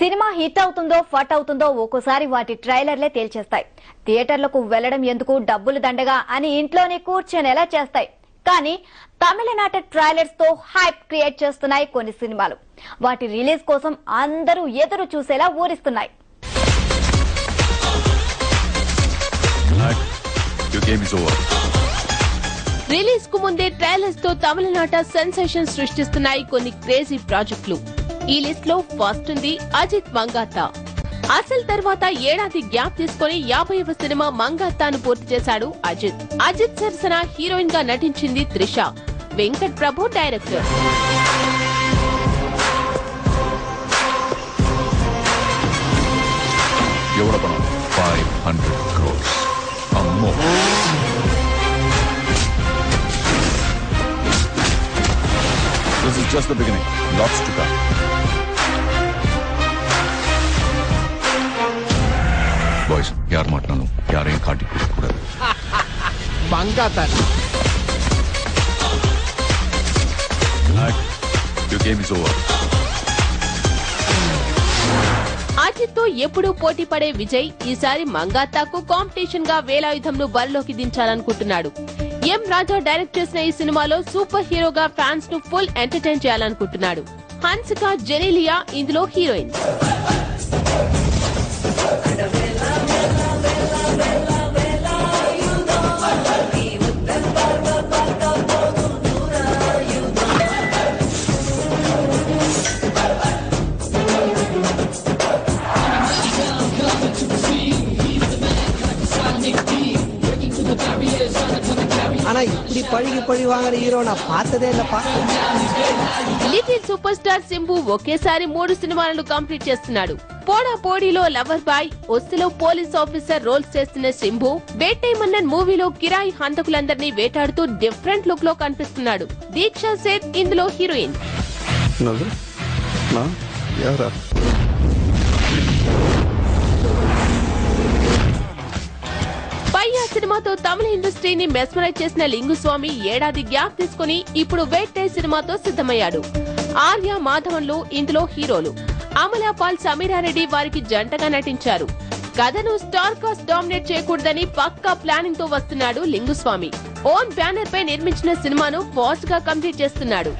Cinema hit అవుతుందో ఫట్ అవుతుందో ఒక్కోసారి వాటి ట్రైలర్లే తేల్చేస్తాయి. థియేటర్లకు వెళ్లడం ఎందుకు, డబ్బులు దండగా అని ఇంట్లోనే కూర్చొని ఎలా చేస్తాయి. కానీ తమిళనాట ట్రైలర్స్ తో హైప్ క్రియేట్ చేస్తున్నాయి కొన్ని సినిమాలు. వాటి రిలీజ్ కోసం అందరూ ఎదురు చూసేలా ఊరిస్తున్నాయి. రిలీజ్ కు ముందే ట్రైలర్స్ తో తమిళనాట సెన్సేషన్ సృష్టిస్తున్నాయి కొన్ని క్రేజీ ప్రాజెక్టులు. ఈ లిస్ట్ లో ఫస్ట్ ఉంది అజిత్ మంగాతా. అసలు తర్వాత ఏడాది గ్యాప్ తీసుకుని 50వ సినిమా మంగాతాను పూర్తి చేశాడు అజిత్. అజిత్ సరసన హీరోయిన్ గా నటించింది త్రిష. వెంకట్ ప్రభు director. This is just the beginning. Lots to come. Boys, yaar maatnanu. Yaar em kaati kudakudadu. Mangata. Your game is over. Ajith తో ఎప్పుడూ పోటీ పడే విజయ్ ఈసారి మంగాతాకు కాంపిటీషన్ గా వేలాయుధంను బరిలోకి దించాలనుకుంటున్నాడు. ఎం రాజా డైరెక్ట్ చేసిన ఈ సినిమాలో సూపర్ హీరోగా ఫ్యాన్స్ ను ఫుల్ ఎంటర్టైన్ చేయాలనుకుంటున్నాడు. హన్సిక జెనీలియా ఇందులో హీరోయిన్. ஆனா இப்படி பழகி வாங்குற ஹீரோ நான் பார்த்ததே இல்லப்பா. లిటిల్ సూపర్ స్టార్ సింబు ఒకేసారి 3 సినిమాలను కంప్లీట్ చేస్తున్నాడు. పోడా పోడీలో లవర్ బాయ్, ఒస్సిలో పోలీస్ ఆఫీసర్ రోల్స్ చేస్తున్న సింబు బేటై మన్నన్ మూవీలో కిరాయి హంతకులందరినీ వేటాడుతూ డిఫరెంట్ లుక్ లో కనిపిస్తున్నాడు. దీక్షా సేత్ ఇందులో హీరోయిన్. పయ్యా సినిమాతో తమిళ ఇండస్ట్రీని మెస్మరైజ్ చేసిన లింగుస్వామి ఏడాది గ్యాప్ తీసుకుని ఇప్పుడు వేట్టై సినిమాతో సిద్ధమయ్యాడు. ఆర్య మాధవన్లు ఇందులో హీరోలు. అమలాపాల్, సమీరారెడ్డి వారికి జంటగా నటించారు. కథను స్టార్ కాస్ట్ డామినేట్ చేయకూడదని పక్కా ప్లానింగ్ తో వస్తున్నాడు లింగుస్వామి. ఓన్ బ్యానర్ పై నిర్మించిన సినిమాను ఫాస్ట్ గా కంప్లీట్ చేస్తున్నాడు.